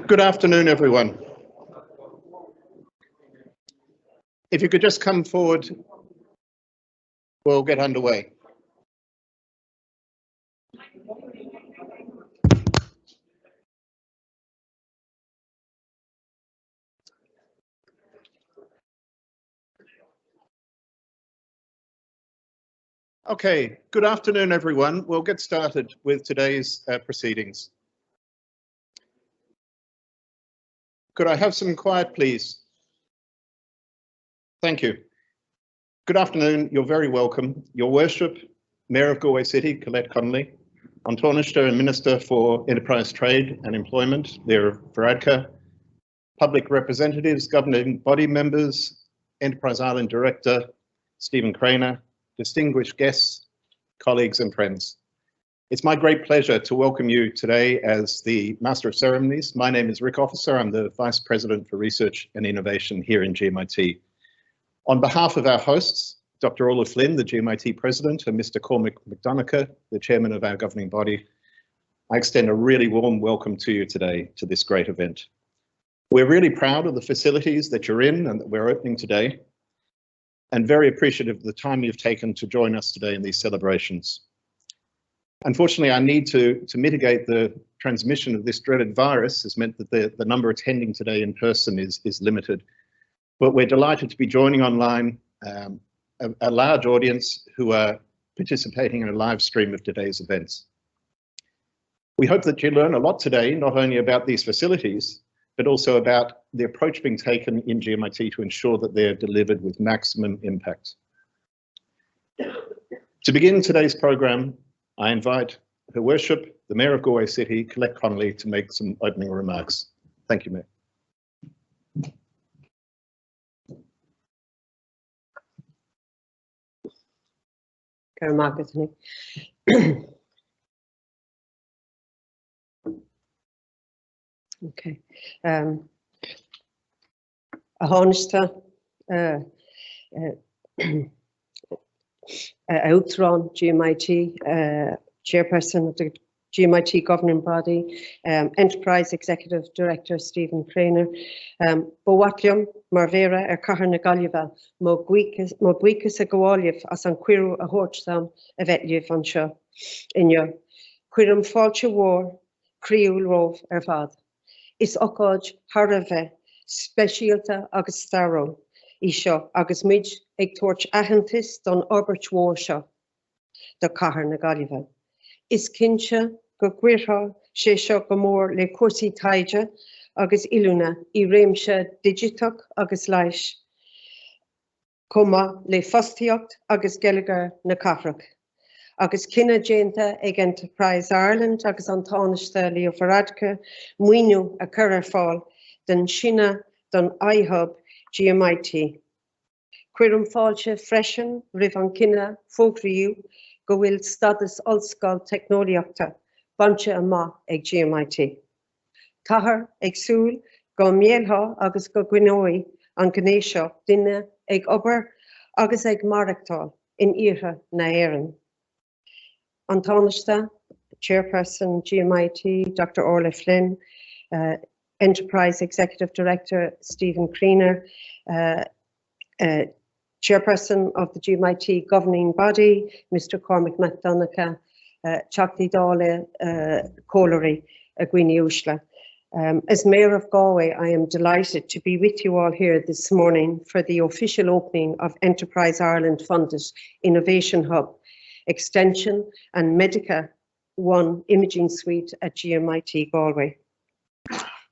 Good afternoon, everyone. If you could just come forward, we'll get underway. Okay, good afternoon, everyone. We'll get started with today's proceedings. Could I have some quiet, please? Thank you. Good afternoon. You're very welcome. Your Worship, Mayor of Galway City, Colette Connolly, An Taoiseach and Minister for Enterprise Trade and Employment, Léir Varadkar, public representatives, governing body members, Enterprise Ireland Director, Stephen Craner, distinguished guests, colleagues and friends. It's my great pleasure to welcome you today as the Master of Ceremonies. My name is Rick Officer. I'm the Vice President for Research and Innovation here in GMIT. On behalf of our hosts, Dr. Orla Flynn, the GMIT President, and Mr. Cormac McDonagh, the Chairman of our governing body, I extend a really warm welcome to you today to this great event. We're really proud of the facilities that you're in and that we're opening today, and very appreciative of the time you've taken to join us today in these celebrations. Unfortunately, our need to mitigate the transmission of this dreaded virus has meant that the number attending today in person is limited. But we're delighted to be joining online a large audience who are participating in a live stream of today's events. We hope that you learn a lot today, not only about these facilities, but also about the approach being taken in GMIT to ensure that they're delivered with maximum impact. To begin today's program, I invite Her Worship, the Mayor of Galway City, Colette Connolly, to make some opening remarks. Thank you, Mayor. Okay. Honesta, Outron, GMIT, Chairperson of the GMIT governing body, Enterprise Executive Director Stephen Craner, Bowatlium, Marvera, Cahar na Galliva, Moguicus a Gawaliev, as an Quiru a Horchsam, a Vetliev an Sha, in your Quirum Falcha War, Criul Rove, Ervad. Is okaj harave specialta agus tharo isha agus mid ag torch ahantis don orbert warsha the Cahar na Galliva. Is kincha go gwirha shesha gomor le kursi taija agus iluna I reimsha digitok agus leish coma le fostiocht agus geliger na Cafrach. Agus kinna jenta ag Enterprise Ireland agus an Taoiseach Léir Varadkar muinu a currerfall den Shinna don iHub GMIT. Quirum fáilte freisin rih an kinna fógraíú go bhfuil stadas ollscoil technoliaachta banse ama ag GMIT. Cahar ag súil go mielha agus go gwinói an gnéisio duine ag obair agus ag marachtáil in iartha na éireann. An Taoiseach, Chairperson GMIT, Dr. Orla Flynn, Enterprise Executive Director Stephen Craner, Chairperson of the GMIT governing body, Mr. Cormac McDonagh, Chakti Dála Cóileárí a Gwine Uisle. As Mayor of Galway, I am delighted to be with you all here this morning for the official opening of Enterprise Ireland funded Innovation Hub, Extension and Medica One Imaging Suite at GMIT Galway.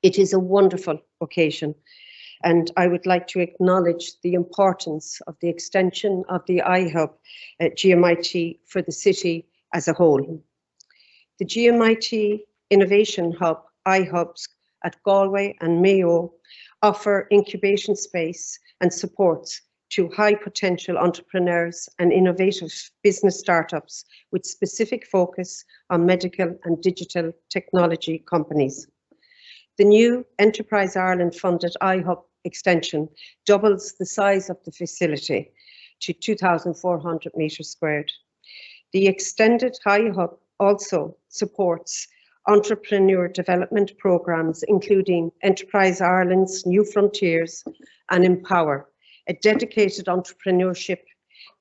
It is a wonderful occasion, and I would like to acknowledge the importance of the extension of the iHub at GMIT for the city as a whole. The GMIT Innovation Hub, iHubs at Galway and Mayo offer incubation space and supports to high potential entrepreneurs and innovative business startups with specific focus on medical and digital technology companies. The new Enterprise Ireland funded iHub extension doubles the size of the facility to 2,400 metres squared. The extended iHub also supports entrepreneur development programs, including Enterprise Ireland's New Frontiers and Empower, a dedicated entrepreneurship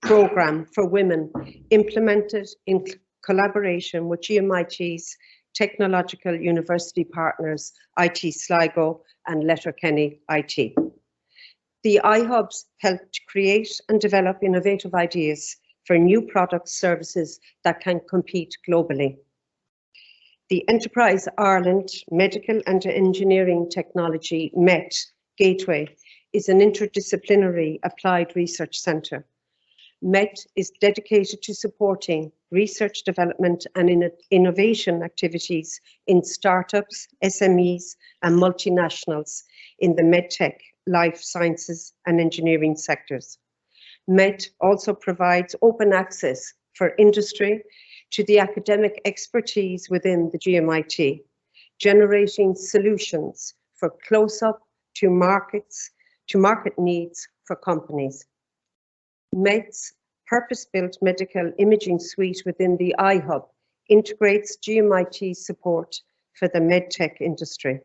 program for women implemented in collaboration with GMIT's technological university partners, IT Sligo and Letterkenny IT. The iHubs helped create and develop innovative ideas for new products, services that can compete globally. The Enterprise Ireland Medical and Engineering Technology MET Gateway is an interdisciplinary applied research centre. MET is dedicated to supporting research development and innovation activities in startups, SMEs and multinationals in the medtech, life sciences and engineering sectors. MET also provides open access for industry to the academic expertise within the GMIT, generating solutions for close-up to market needs for companies. MET's purpose-built medical imaging suite within the iHub integrates GMIT support for the medtech industry.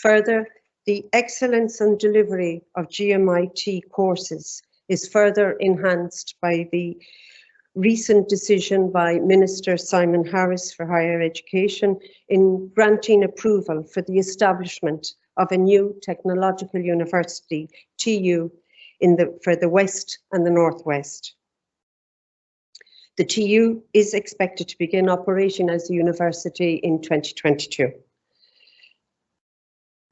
Further, the excellence and delivery of GMIT courses is further enhanced by the recent decision by Minister Simon Harris for Higher Education in granting approval for the establishment of a new technological university, TU, for the West and the Northwest. The TU is expected to begin operating as a university in 2022.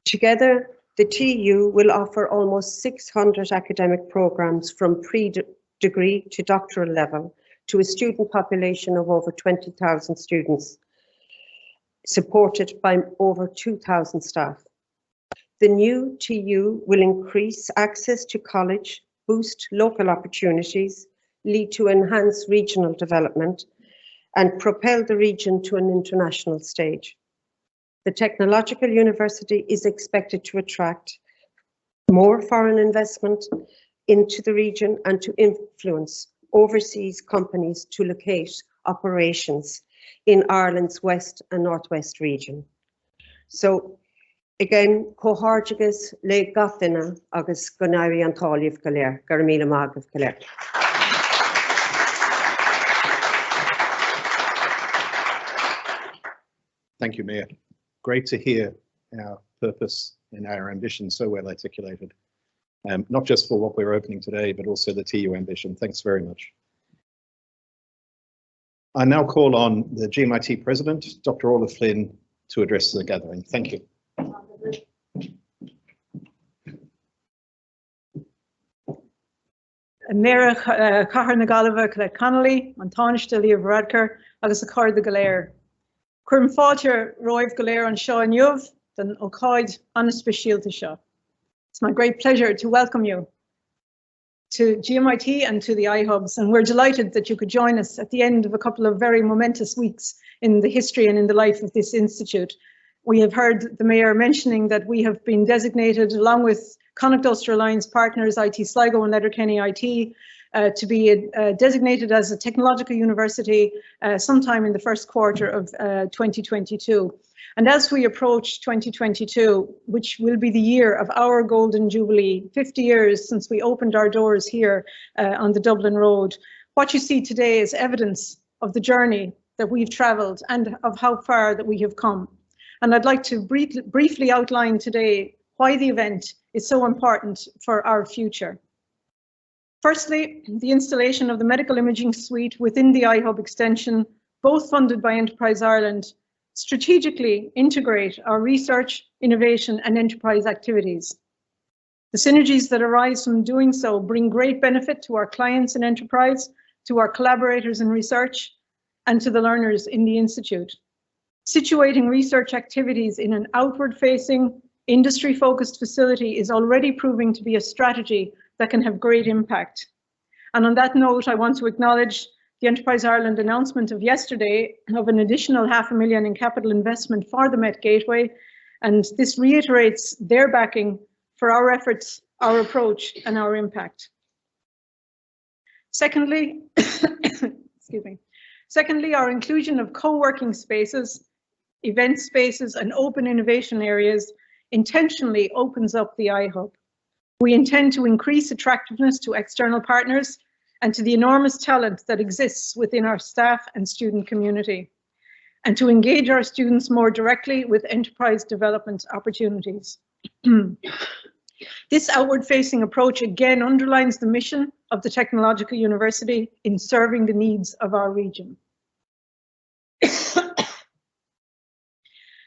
Together, the TU will offer almost 600 academic programs from pre-degree to doctoral level to a student population of over 20,000 students, supported by over 2,000 staff. The new TU will increase access to college, boost local opportunities, lead to enhanced regional development, and propel the region to an international stage. The technological university is expected to attract more foreign investment into the region and to influence overseas companies to locate operations in Ireland's West and Northwest region. So again, cóthárteagas le gatainine agus go nairi an táilíomh go léir, gur míle mágah go léir. Thank you, Mayor. Great to hear our purpose and our ambition so well articulated, not just for what we're opening today, but also the TU ambition. Thanks very much. I now call on the GMIT President, Dr. Orla Flynn, to address the gathering. Thank you. Mayor Cathair na Galway, Colette Connolly, an Tánaiste Líomh Radcar, agus a Card de Galéir. Cuireann fáilte roimh go léir an seo inniuh den ócáid anna-speisialta seo. It's my great pleasure to welcome you to GMIT and to the iHubs, and we're delighted that you could join us at the end of a couple of very momentous weeks in the history and in the life of this institute. We have heard the Mayor mentioning that we have been designated, along with Connacht Ulster Alliance partners, IT Sligo and Letterkenny IT, to be designated as a technological university sometime in the first quarter of 2022. And as we approach 2022, which will be the year of our Golden Jubilee, 50 years since we opened our doors here on the Dublin Road, what you see today is evidence of the journey that we've travelled and of how far that we have come. And I'd like to briefly outline today why the event is so important for our future. Firstly, the installation of the medical imaging suite within the iHub extension, both funded by Enterprise Ireland, strategically integrate our research, innovation and enterprise activities. The synergies that arise from doing so bring great benefit to our clients in enterprise, to our collaborators in research, and to the learners in the Institute. Situating research activities in an outward-facing, industry-focused facility is already proving to be a strategy that can have great impact. And on that note, I want to acknowledge the Enterprise Ireland announcement of yesterday of an additional $500,000 in capital investment for the Met Gateway, and this reiterates their backing for our efforts, our approach and our impact. Secondly, excuse me. Secondly, our inclusion of co-working spaces, event spaces, and open innovation areas intentionally opens up the iHub. We intend to increase attractiveness to external partners and to the enormous talent that exists within our staff and student community, and to engage our students more directly with enterprise development opportunities. This outward-facing approach again underlines the mission of the Technological University in serving the needs of our region.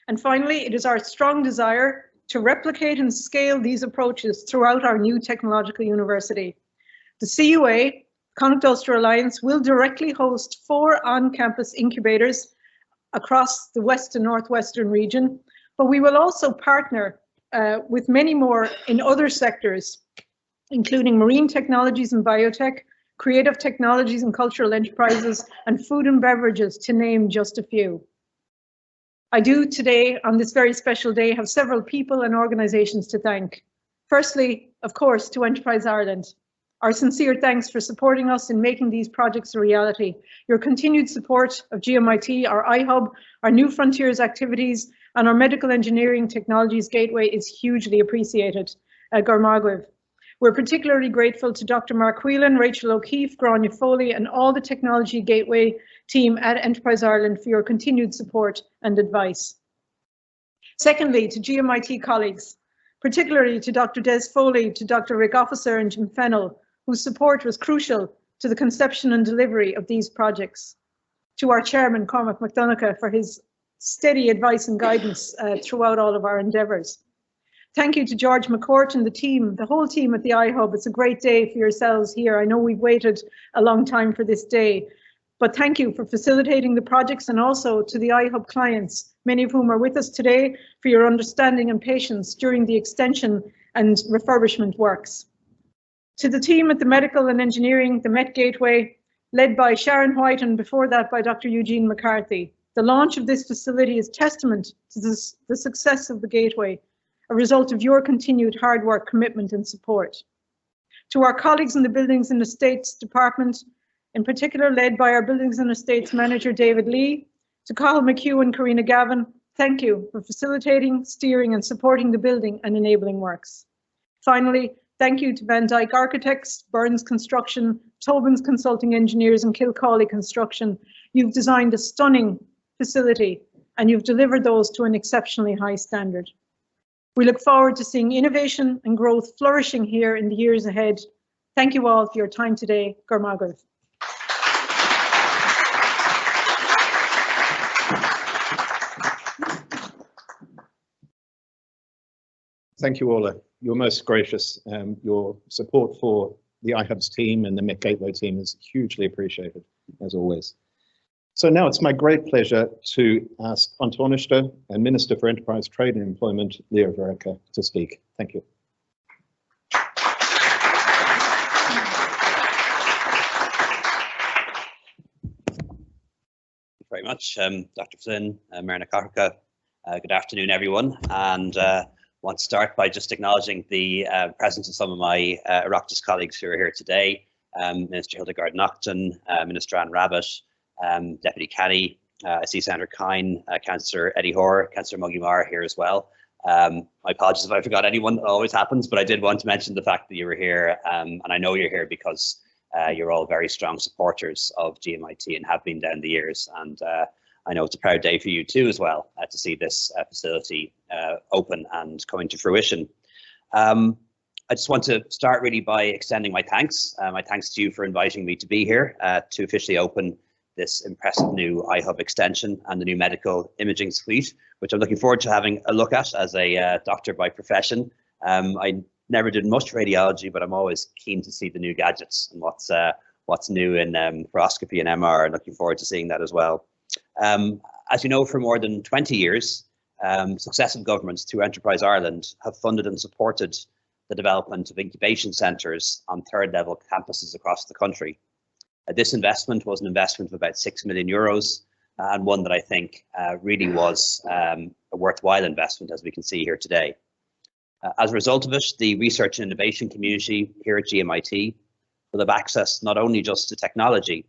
And finally, it is our strong desire to replicate and scale these approaches throughout our new Technological University. The CUA, Connacht Ulster Alliance, will directly host 4 on-campus incubators across the west and northwestern region, but we will also partner with many more in other sectors, including marine technologies and biotech, creative technologies and cultural enterprises, and food and beverages, to name just a few. I do today, on this very special day, have several people and organisations to thank. Firstly, of course, to Enterprise Ireland. Our sincere thanks for supporting us in making these projects a reality. Your continued support of GMIT, our iHub, our New Frontiers activities, and our Medical Engineering Technologies Gateway is hugely appreciated. Gormagwiv. We're particularly grateful to Dr. Mark Whelan, Rachel O'Keefe, Grania Foley, and all the Technology Gateway team at Enterprise Ireland for your continued support and advice. Secondly, to GMIT colleagues, particularly to Dr. Des Foley, to Dr. Rick Officer and Jim Fennell, whose support was crucial to the conception and delivery of these projects. To our chairman, Cormac McDonagh, for his steady advice and guidance throughout all of our endeavours. Thank you to George McCourt and the team, the whole team at the iHub. It's a great day for yourselves here. I know we've waited a long time for this day, but thank you for facilitating the projects, and also to the iHub clients, many of whom are with us today, for your understanding and patience during the extension and refurbishment works. To the team at the Medical and Engineering, the Met Gateway, led by Sharon White and before that by Dr. Eugene McCarthy. The launch of this facility is testament to the success of the Gateway, a result of your continued hard work, commitment and support. To our colleagues in the Buildings and Estates Department, in particular led by our Buildings and Estates Manager David Lee, to Cathal McHugh and Karina Gavin, thank you for facilitating, steering and supporting the building and enabling works. Finally, thank you to Van Dyke Architects, Burns Construction, Tobin's Consulting Engineers and Kilcawley Construction. You've designed a stunning facility and you've delivered those to an exceptionally high standard. We look forward to seeing innovation and growth flourishing here in the years ahead. Thank you all for your time today. Gormagwiv. Thank you, Orla. You're most gracious. Your support for the iHub's team and the Met Gateway team is hugely appreciated, as always. So now it's my great pleasure to ask An Tánaiste and Minister for Enterprise, Trade and Employment, Leo Varadkar, to speak. Thank you. Very much, Dr. Flynn, Marina Cathracha. Good afternoon, everyone, and want to start by just acknowledging the presence of some of my Oireachtas colleagues who are here today. Minister Hildegard Naughton, Minister Anne Rabbitt, Deputy Kenny, I see Senator Kine, Councillor Eddie Hoare, Councillor Muggy Maher here as well. My apologies if I forgot anyone, that always happens, but I did want to mention the fact that you were here, and I know you're here because you're all very strong supporters of GMIT and have been down the years, and I know it's a proud day for you too as well to see this facility open and coming to fruition. I just want to start really by extending my thanks to you for inviting me to be here to officially open this impressive new iHub extension and the new medical imaging suite, which I'm looking forward to having a look at as a doctor by profession. I never did much radiology, but I'm always keen to see the new gadgets and what's new in fluoroscopy and MR, and looking forward to seeing that as well. As you know, for more than 20 years, successive governments through Enterprise Ireland have funded and supported the development of incubation centres on third level campuses across the country. This investment was an investment of about €6 million, and one that I think really was a worthwhile investment, as we can see here today. As a result of it, the research and innovation community here at GMIT will have access not only just to technology,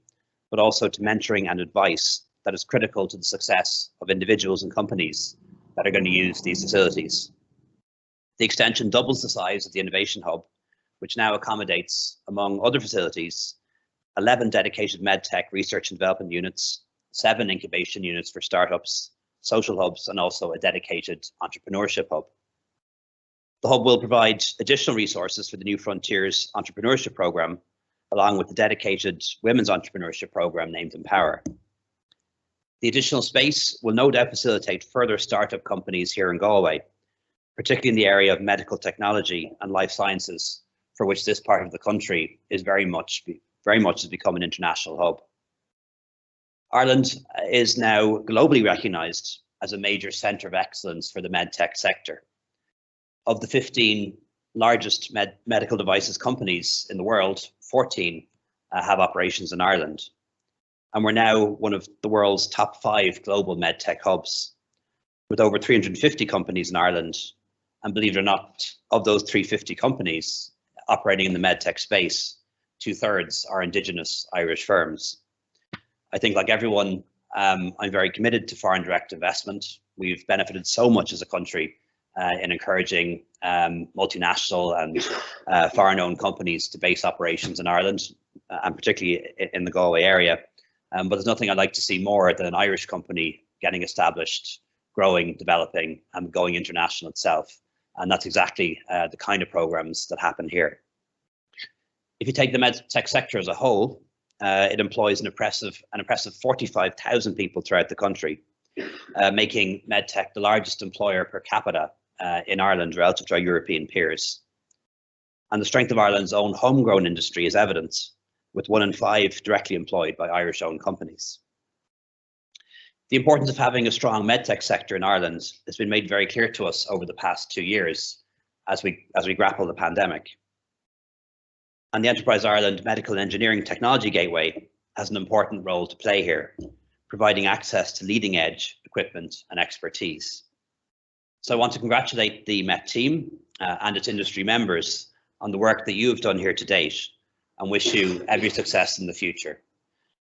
but also to mentoring and advice that is critical to the success of individuals and companies that are going to use these facilities. The extension doubles the size of the Innovation Hub, which now accommodates, among other facilities, 11 dedicated medtech research and development units, 7 incubation units for startups, social hubs, and also a dedicated entrepreneurship hub. The hub will provide additional resources for the New Frontiers Entrepreneurship Programme, along with the dedicated Women's Entrepreneurship Programme named Empower. The additional space will no doubt facilitate further startup companies here in Galway, particularly in the area of medical technology and life sciences, for which this part of the country is very much has become an international hub. Ireland is now globally recognised as a major centre of excellence for the medtech sector. Of the 15 largest medical devices companies in the world, 14 have operations in Ireland. And we're now one of the world's top 5 global medtech hubs, with over 350 companies in Ireland. And believe it or not, of those 350 companies operating in the medtech space, 2/3 are Indigenous Irish firms. I think, like everyone, I'm very committed to foreign direct investment. We've benefited so much as a country in encouraging multinational and foreign-owned companies to base operations in Ireland, and particularly in the Galway area. But there's nothing I'd like to see more than an Irish company getting established, growing, developing, and going international itself. And that's exactly the kind of programs that happen here. If you take the medtech sector as a whole, it employs an impressive 45,000 people throughout the country, making medtech the largest employer per capita in Ireland relative to our European peers. And the strength of Ireland's own homegrown industry is evident, with 1 in 5 directly employed by Irish-owned companies. The importance of having a strong medtech sector in Ireland has been made very clear to us over the past 2 years as we grapple the pandemic. And the Enterprise Ireland Medical and Engineering Technology Gateway has an important role to play here, providing access to leading edge equipment and expertise. So I want to congratulate the MET team and its industry members on the work that you have done here to date, and wish you every success in the future.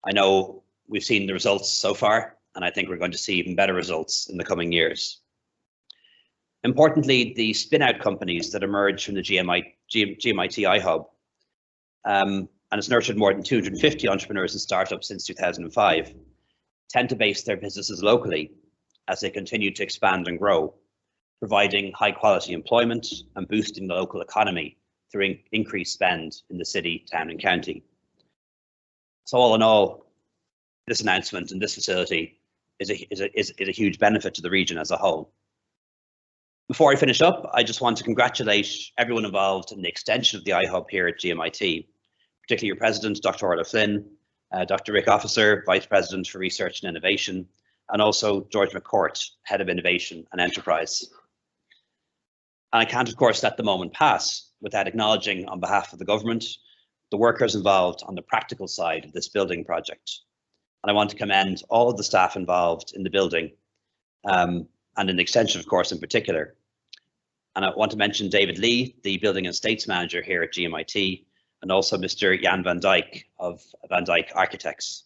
I know we've seen the results so far, and I think we're going to see even better results in the coming years. Importantly, the spin-out companies that emerged from the GMIT iHub, and it's nurtured more than 250 entrepreneurs and startups since 2005, tend to base their businesses locally as they continue to expand and grow, providing high quality employment and boosting the local economy through increased spend in the city, town and county. So all in all, this announcement and this facility is a huge benefit to the region as a whole. Before I finish up, I just want to congratulate everyone involved in the extension of the iHub here at GMIT, particularly your president, Dr. Orla Flynn, Dr. Rick Officer, Vice President for Research and Innovation, and also George McCourt, Head of Innovation and Enterprise. And I can't, of course, let the moment pass without acknowledging, on behalf of the government, the workers involved on the practical side of this building project. And I want to commend all of the staff involved in the building, and in the extension, of course, in particular. And I want to mention David Lee, the Building and Estates Manager here at GMIT, and also Mr. Jan van Dijk of Van Dijk Architects.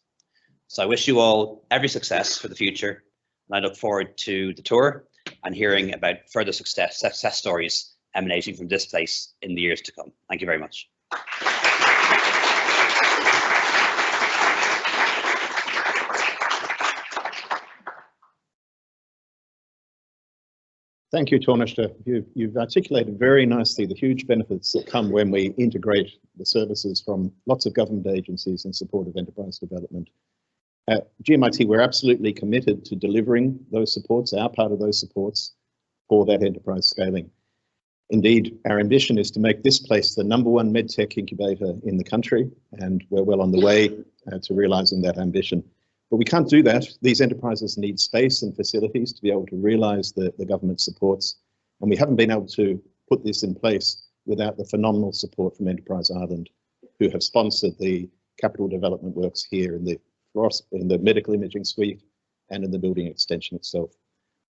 So I wish you all every success for the future, and I look forward to the tour and hearing about further success stories emanating from this place in the years to come. Thank you very much. Thank you, Taoiseach. You've articulated very nicely the huge benefits that come when we integrate the services from lots of government agencies in support of enterprise development. At GMIT, we're absolutely committed to delivering those supports, our part of those supports, for that enterprise scaling. Indeed, our ambition is to make this place the #1 medtech incubator in the country, and we're well on the way to realising that ambition. But we can't do that. These enterprises need space and facilities to be able to realise the government supports, and we haven't been able to put this in place without the phenomenal support from Enterprise Ireland, who have sponsored the capital development works here in the medical imaging suite and in the building extension itself.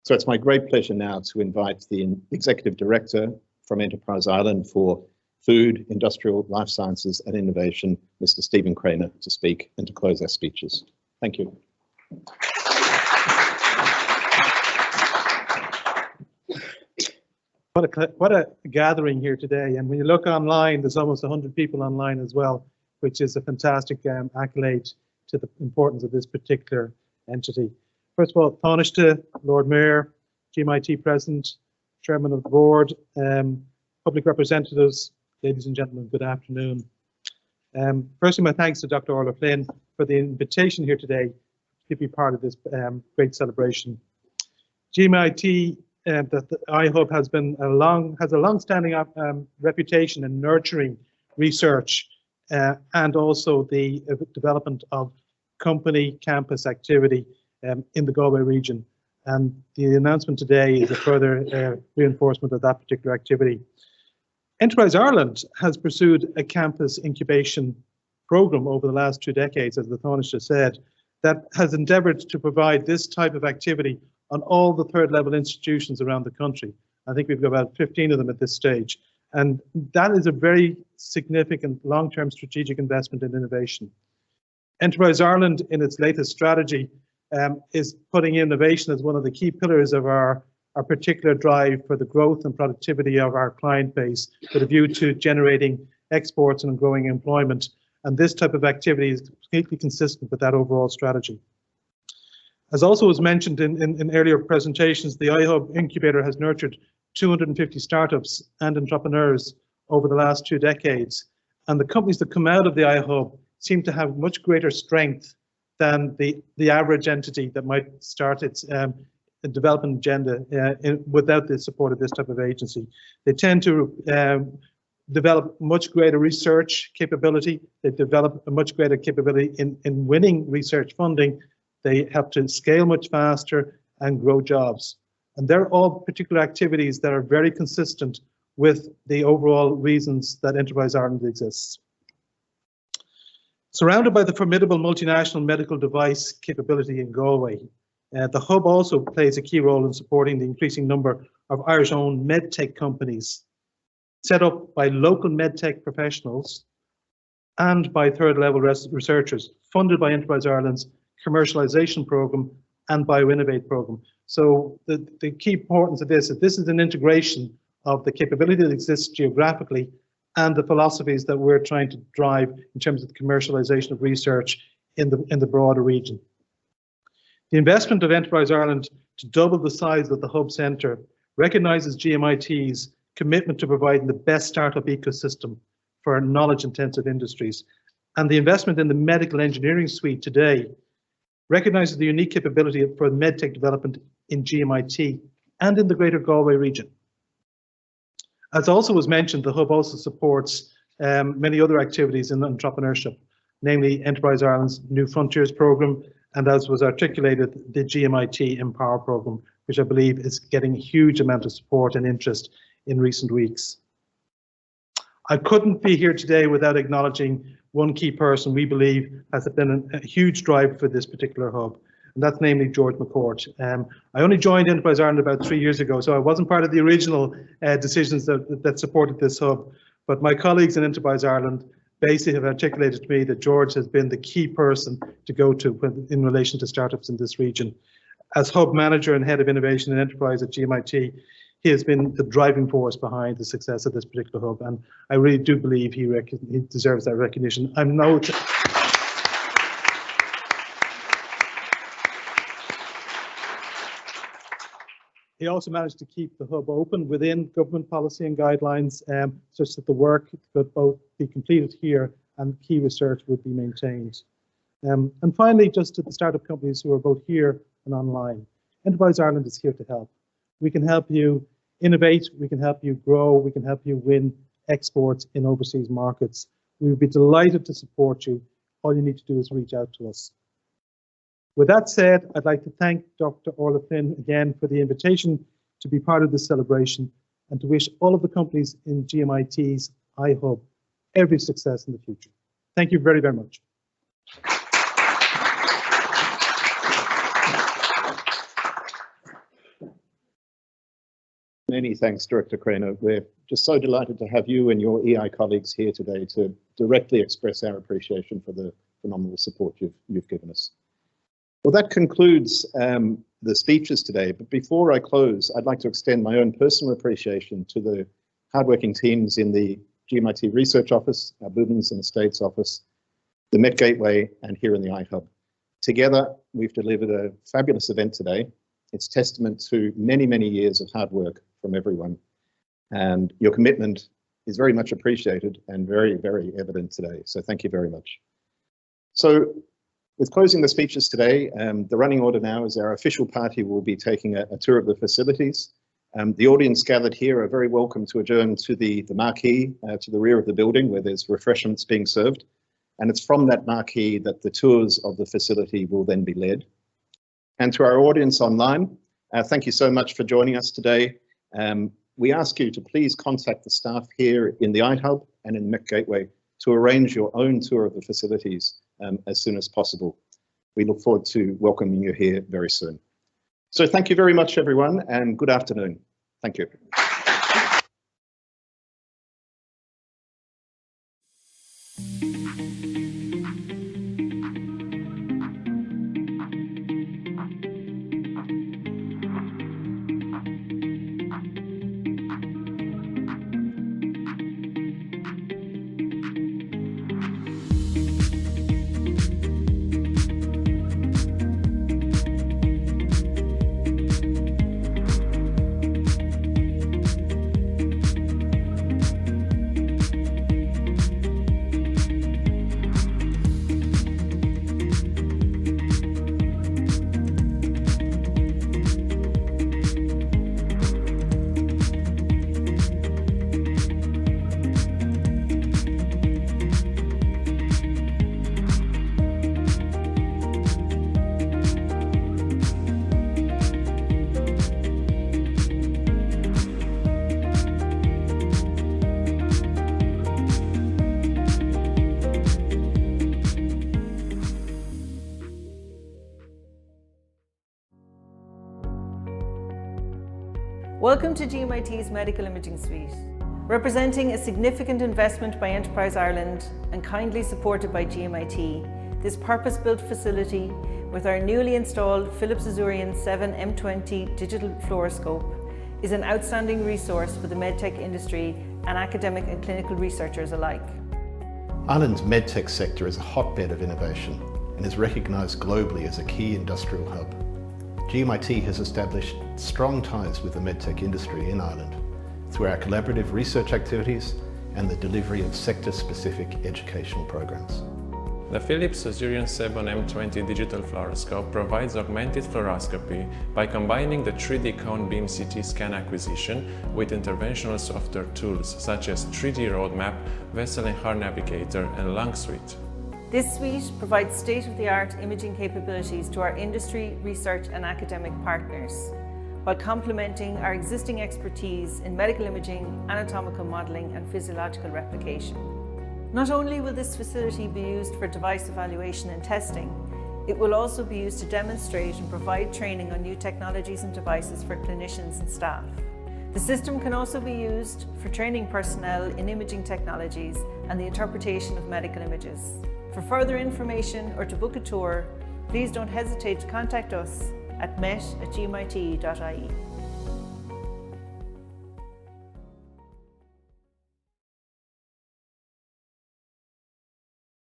So it's my great pleasure now to invite the Executive Director from Enterprise Ireland for Food, Industrial, Life Sciences and Innovation, Mr. Stephen Craner, to speak and to close our speeches. Thank you. What a gathering here today, and when you look online, there's almost 100 people online as well, which is a fantastic accolade to the importance of this particular entity. First of all, Taoiseach, Lord Mayor, GMIT President, Chairman of the Board, public representatives, ladies and gentlemen, good afternoon. Firstly, my thanks to Dr. Orla Flynn for the invitation here today to be part of this great celebration. GMIT, the iHub has a long-standing reputation in nurturing research and also the development of company campus activity in the Galway region. And the announcement today is a further reinforcement of that particular activity. Enterprise Ireland has pursued a campus incubation program over the last 2 decades, as the Taoiseach said, that has endeavoured to provide this type of activity on all the third level institutions around the country. I think we've got about 15 of them at this stage. And that is a very significant long-term strategic investment in innovation. Enterprise Ireland, in its latest strategy, is putting innovation as one of the key pillars of our particular drive for the growth and productivity of our client base, with a view to generating exports and growing employment. And this type of activity is completely consistent with that overall strategy. As also was mentioned in earlier presentations, the iHub incubator has nurtured 250 startups and entrepreneurs over the last 2 decades. And the companies that come out of the iHub seem to have much greater strength than the average entity that might start its development agenda without the support of this type of agency. They tend to develop much greater research capability. They develop a much greater capability in winning research funding. They have to scale much faster and grow jobs. And they're all particular activities that are very consistent with the overall reasons that Enterprise Ireland exists. Surrounded by the formidable multinational medical device capability in Galway, the hub also plays a key role in supporting the increasing number of Irish-owned medtech companies set up by local medtech professionals and by third-level researchers, funded by Enterprise Ireland's commercialization program and BioInnovate program. So the key importance of this is an integration of the capability that exists geographically and the philosophies that we're trying to drive in terms of the commercialization of research in the broader region. The investment of Enterprise Ireland to double the size of the hub centre recognises GMIT's commitment to providing the best startup ecosystem for knowledge-intensive industries. And the investment in the medical engineering suite today recognises the unique capability for medtech development in GMIT and in the greater Galway region. As also was mentioned, the hub also supports many other activities in entrepreneurship, namely Enterprise Ireland's New Frontiers programme, and as was articulated, the GMIT Empower programme, which I believe is getting a huge amount of support and interest in recent weeks. I couldn't be here today without acknowledging one key person we believe has been a huge drive for this particular hub, and that's namely George McCourt. I only joined Enterprise Ireland about 3 years ago, so I wasn't part of the original decisions that supported this hub, but my colleagues in Enterprise Ireland basically have articulated to me that George has been the key person to go to in relation to startups in this region. As hub manager and head of innovation and enterprise at GMIT, he has been the driving force behind the success of this particular hub, and I really do believe he deserves that recognition. I'm no. He also managed to keep the hub open within government policy and guidelines, such that the work could both be completed here and key research would be maintained. And finally, just to the startup companies who are both here and online, Enterprise Ireland is here to help. We can help you innovate, we can help you grow, we can help you win exports in overseas markets. We would be delighted to support you. All you need to do is reach out to us. With that said, I'd like to thank Dr. Orla Flynn again for the invitation to be part of this celebration and to wish all of the companies in GMIT's iHub every success in the future. Thank you very, very much. Many thanks, Director Craner. We're just so delighted to have you and your EI colleagues here today to directly express our appreciation for the phenomenal support you've given us. Well, that concludes the speeches today, but before I close, I'd like to extend my own personal appreciation to the hardworking teams in the GMIT Research Office, our Buildings and Estates Office, the Met Gateway, and here in the iHub. Together, we've delivered a fabulous event today. It's testament to many, many years of hard work from everyone. And your commitment is very much appreciated and very, very evident today. So thank you very much. So with closing the speeches today, the running order now is our official party will be taking a tour of the facilities. The audience gathered here are very welcome to adjourn to the marquee to the rear of the building where there's refreshments being served. And it's from that marquee that the tours of the facility will then be led. And to our audience online, thank you so much for joining us today. We ask you to please contact the staff here in the iHub and in Met Gateway to arrange your own tour of the facilities as soon as possible. We look forward to welcoming you here very soon. So thank you very much, everyone, and good afternoon. Thank you. Welcome to GMIT's Medical Imaging Suite. Representing a significant investment by Enterprise Ireland and kindly supported by GMIT, this purpose-built facility with our newly installed Philips Azurion 7 M20 digital fluoroscope is an outstanding resource for the medtech industry and academic and clinical researchers alike. Ireland's medtech sector is a hotbed of innovation and is recognised globally as a key industrial hub. GMIT has established strong ties with the medtech industry in Ireland through our collaborative research activities and the delivery of sector-specific educational programs. The Philips Azurion 7 M20 digital fluoroscope provides augmented fluoroscopy by combining the 3D cone beam CT scan acquisition with interventional software tools such as 3D Roadmap, Vessel and Heart Navigator, and Lung Suite. This suite provides state-of-the-art imaging capabilities to our industry, research and academic partners, while complementing our existing expertise in medical imaging, anatomical modelling and physiological replication. Not only will this facility be used for device evaluation and testing, it will also be used to demonstrate and provide training on new technologies and devices for clinicians and staff. The system can also be used for training personnel in imaging technologies and the interpretation of medical images. For further information or to book a tour, please don't hesitate to contact us at met@gmit.ie.